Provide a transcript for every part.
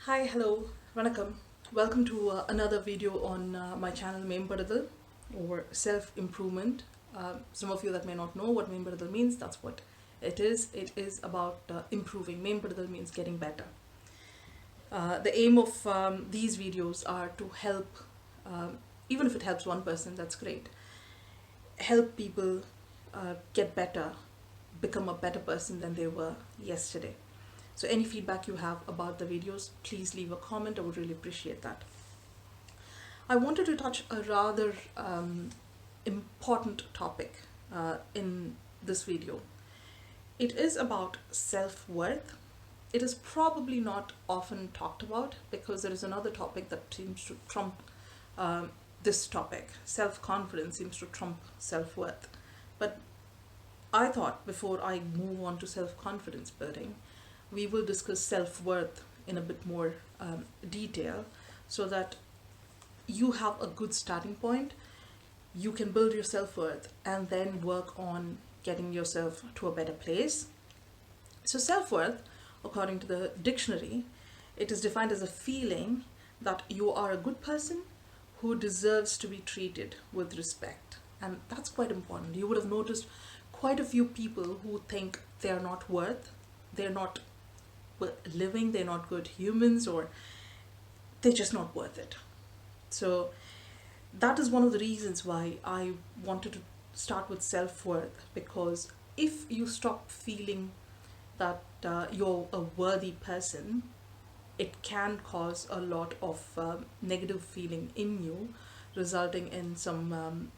Hi, hello, vanakkam. Welcome to another video on my channel Mempadadal or self improvement. Some of you that may not know what Mempadadal means, that's what it is. It is about improving. Mempadadal means getting better. The aim of these videos are to help, even if it helps one person, that's great. Help people get better, become a better person than they were yesterday. So any feedback you have about the videos, please leave a comment. I would really appreciate that. I wanted to touch a rather important topic in this video. It is about self-worth. It is probably not often talked about because there is another topic that seems to trump this topic. Self-confidence seems to trump self-worth. But I thought before I move on to self-confidence building, we will discuss self-worth in a bit more detail so that you have a good starting point. You can build your self-worth and then work on getting yourself to a better place. So self-worth, according to the dictionary, it is defined as a feeling that you are a good person who deserves to be treated with respect. And that's quite important. You would have noticed quite a few people who think they are not worth, they're not living, they're not good humans, or they're just not worth it. So that is one of the reasons why I wanted to start with self-worth, because if you stop feeling that you're a worthy person, it can cause a lot of negative feeling in you, resulting in some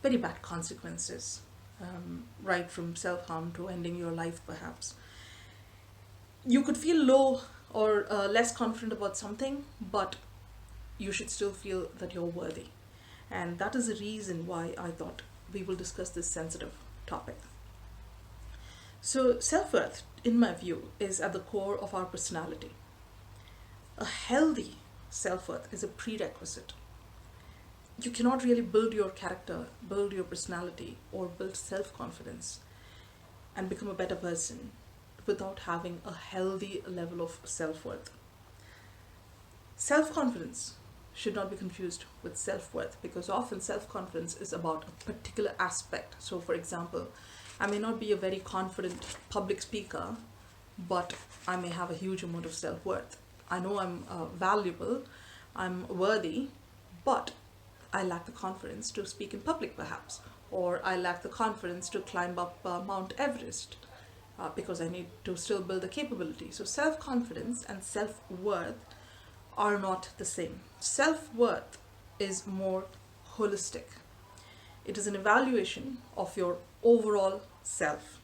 very bad consequences, right from self-harm to ending your life perhaps. You could feel low or less confident about something, but you should still feel that you're worthy. And that is the reason why I thought we will discuss this sensitive topic. So, self worth, in my view, is at the core of our personality. A healthy self worth is a prerequisite. You cannot really build your character, build your personality, or build self confidence and become a better person without having a healthy level of self worth. Self confidence should not be confused with self worth, because often self confidence is about a particular aspect. So, for example, I may not be a very confident public speaker, but I may have a huge amount of self worth. I know I'm valuable, I'm worthy, but I lack the confidence to speak in public, perhaps, or I lack the confidence to climb up Mount Everest. Because I need to still build the capability. So, self confidence and self worth are not the same. Self worth is more holistic, it is an evaluation of your overall self.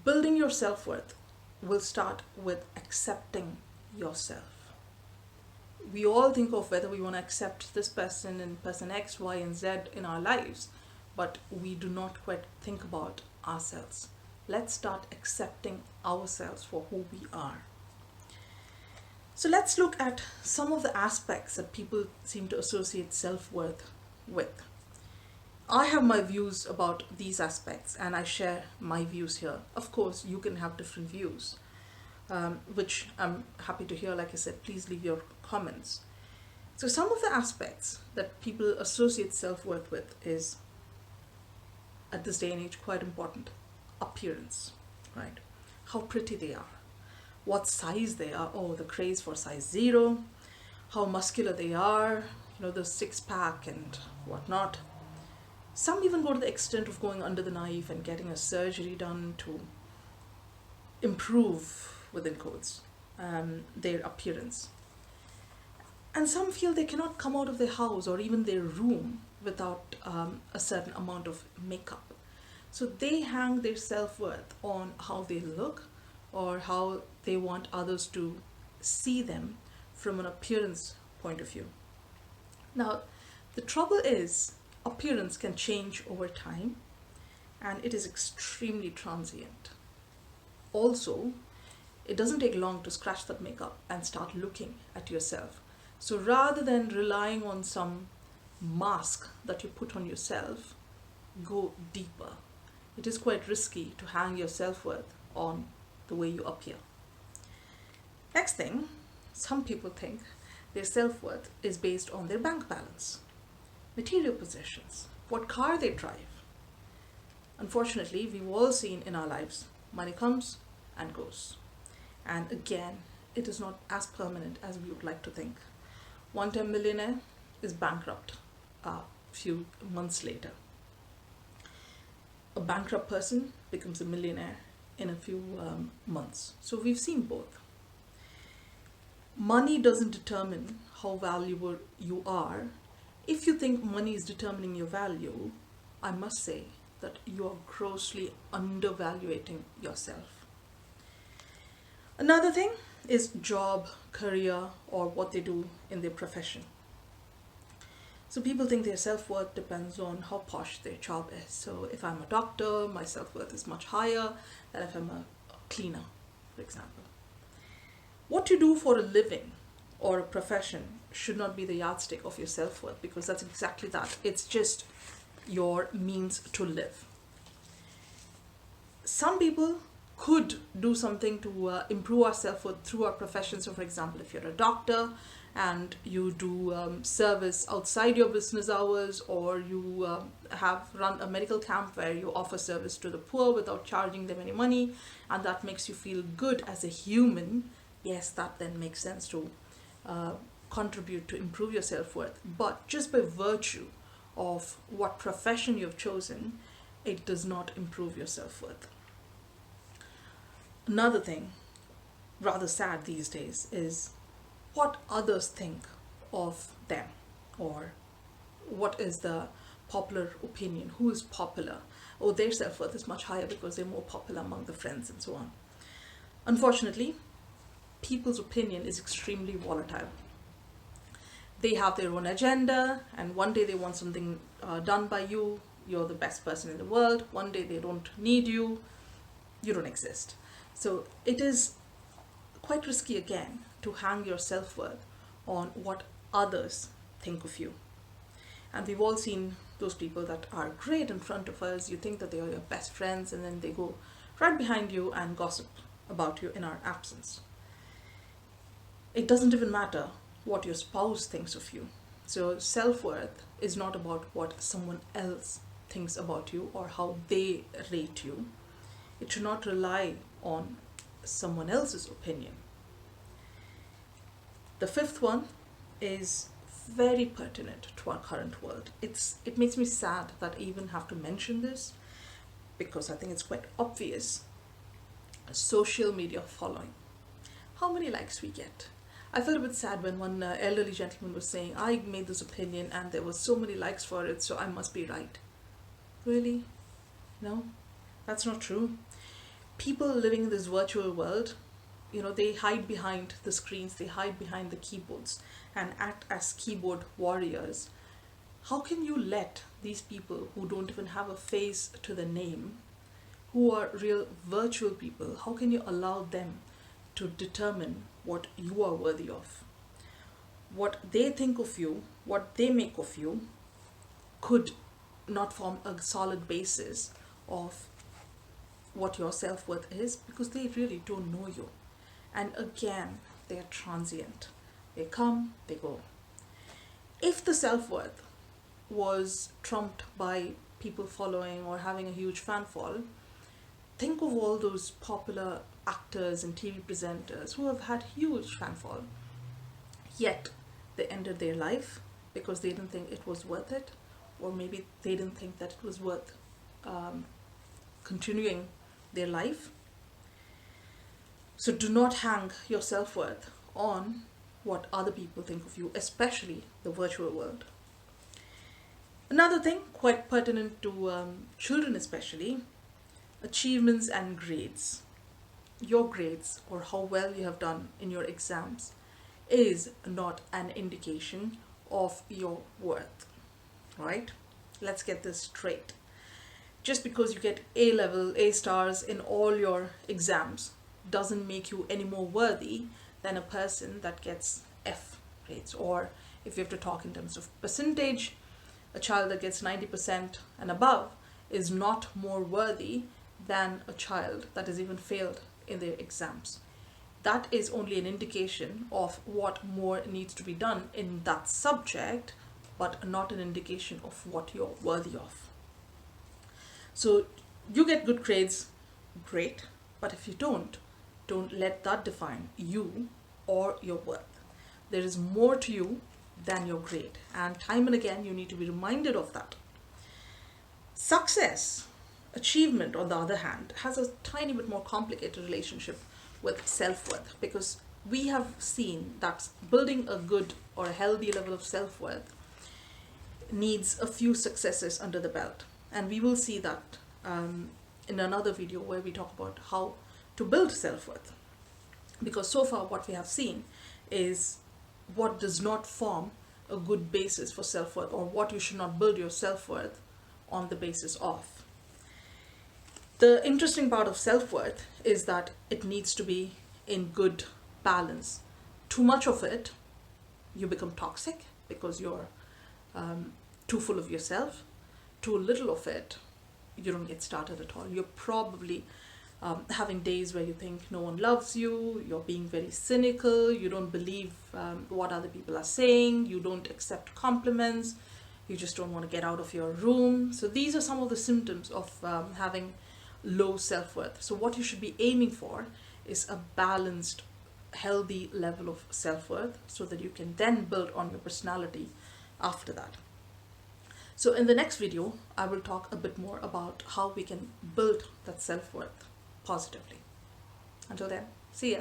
Building your self worth will start with accepting yourself. We all think of whether we want to accept this person and person X, Y, and Z in our lives, but we do not quite think about ourselves. Let's start accepting ourselves for who we are. So let's look at some of the aspects that people seem to associate self-worth with. I have my views about these aspects and I share my views here. Of course, you can have different views, which I'm happy to hear. Like I said, please leave your comments. So some of the aspects that people associate self-worth with is, at this day and age, quite important. Appearance, right? How pretty they are, what size they are. Oh, the craze for size 0, how muscular they are, the six pack and whatnot. Some even go to the extent of going under the knife and getting a surgery done to improve, within quotes, their appearance. And some feel they cannot come out of their house or even their room without a certain amount of makeup. So they hang their self worth on how they look or how they want others to see them from an appearance point of view. Now, the trouble is, appearance can change over time and it is extremely transient. Also, it doesn't take long to scratch that makeup and start looking at yourself. So rather than relying on some mask that you put on yourself, go deeper. It is quite risky to hang your self worth on the way you appear. Next thing, some people think their self-worth is based on their bank balance, material possessions, what car they drive. Unfortunately, we've all seen in our lives money comes and goes. And again, it is not as permanent as we would like to think. One time millionaire is bankrupt a few months later. A bankrupt person becomes a millionaire in a few months. So we've seen both. Money doesn't determine how valuable you are. If you think money is determining your value, I must say that you are grossly undervaluating yourself. Another thing is job, career, or what they do in their profession. So people think their self-worth depends on how posh their job is. So if I'm a doctor, my self-worth is much higher than if I'm a cleaner, for example. What you do for a living or a profession should not be the yardstick of your self-worth, because that's exactly that. It's just your means to live. Some people could do something to improve our self-worth through our profession. So for example, if you're a doctor and you do service outside your business hours, or you have run a medical camp where you offer service to the poor without charging them any money, and that makes you feel good as a human, yes, that then makes sense to contribute to improve your self-worth. But just by virtue of what profession you've chosen, it does not improve your self-worth. Another thing, rather sad these days, is what others think of them, or what is the popular opinion, who is popular. Oh, their self-worth is much higher because they're more popular among the friends and so on. Unfortunately, people's opinion is extremely volatile. They have their own agenda, and one day they want something done by you, you're the best person in the world. One day they don't need you, you don't exist. So it is quite risky again to hang your self-worth on what others think of you. And we've all seen those people that are great in front of us. You think that they are your best friends, and then they go right behind you and gossip about you in our absence. It doesn't even matter what your spouse thinks of you. So self-worth is not about what someone else thinks about you or how they rate you. It should not rely on someone else's opinion. The fifth one is very pertinent to our current world. It makes me sad that I even have to mention this, because I think it's quite obvious. Social media following. How many likes we get? I felt a bit sad when one elderly gentleman was saying, I made this opinion and there was so many likes for it, so I must be right. Really? No, that's not true. People living in this virtual world, they hide behind the screens, they hide behind the keyboards and act as keyboard warriors. How can you let these people who don't even have a face to the name, who are real virtual people, how can you allow them to determine what you are worthy of? What they think of you, what they make of you, could not form a solid basis of what your self-worth is, because they really don't know you. And again, they are transient. They come, they go. If the self-worth was trumped by people following or having a huge fan fall, think of all those popular actors and TV presenters who have had huge fan fall, yet they ended their life because they didn't think it was worth it, or maybe they didn't think that it was worth continuing their life. So do not hang your self-worth on what other people think of you, especially the virtual world. Another thing quite pertinent to children especially, achievements and grades. Your grades, or how well you have done in your exams, is not an indication of your worth, right? Let's get this straight. Just because you get A level, A stars in all your exams doesn't make you any more worthy than a person that gets F grades. Or if you have to talk in terms of percentage, a child that gets 90% and above is not more worthy than a child that has even failed in their exams. that is only an indication of what more needs to be done in that subject, but not an indication of what you're worthy of. So you get good grades, great, but if you don't let that define you or your worth. There is more to you than your grade, and time and again you need to be reminded of that. Success, achievement, on the other hand, has a tiny bit more complicated relationship with self-worth, because we have seen that building a good or a healthy level of self-worth needs a few successes under the belt. And we will see that in another video where we talk about how to build self-worth. Because so far what we have seen is what does not form a good basis for self-worth, or what you should not build your self-worth on the basis of. The interesting part of self-worth is that it needs to be in good balance. Too much of it, you become toxic because you're too full of yourself. Too little of it, you don't get started at all. You're probably having days where you think no one loves you, you're being very cynical, you don't believe what other people are saying, you don't accept compliments, you just don't want to get out of your room. So these are some of the symptoms of having low self-worth. So what you should be aiming for is a balanced, healthy level of self-worth, so that you can then build on your personality after that. So in the next video, I will talk a bit more about how we can build that self-worth positively. Until then, see ya.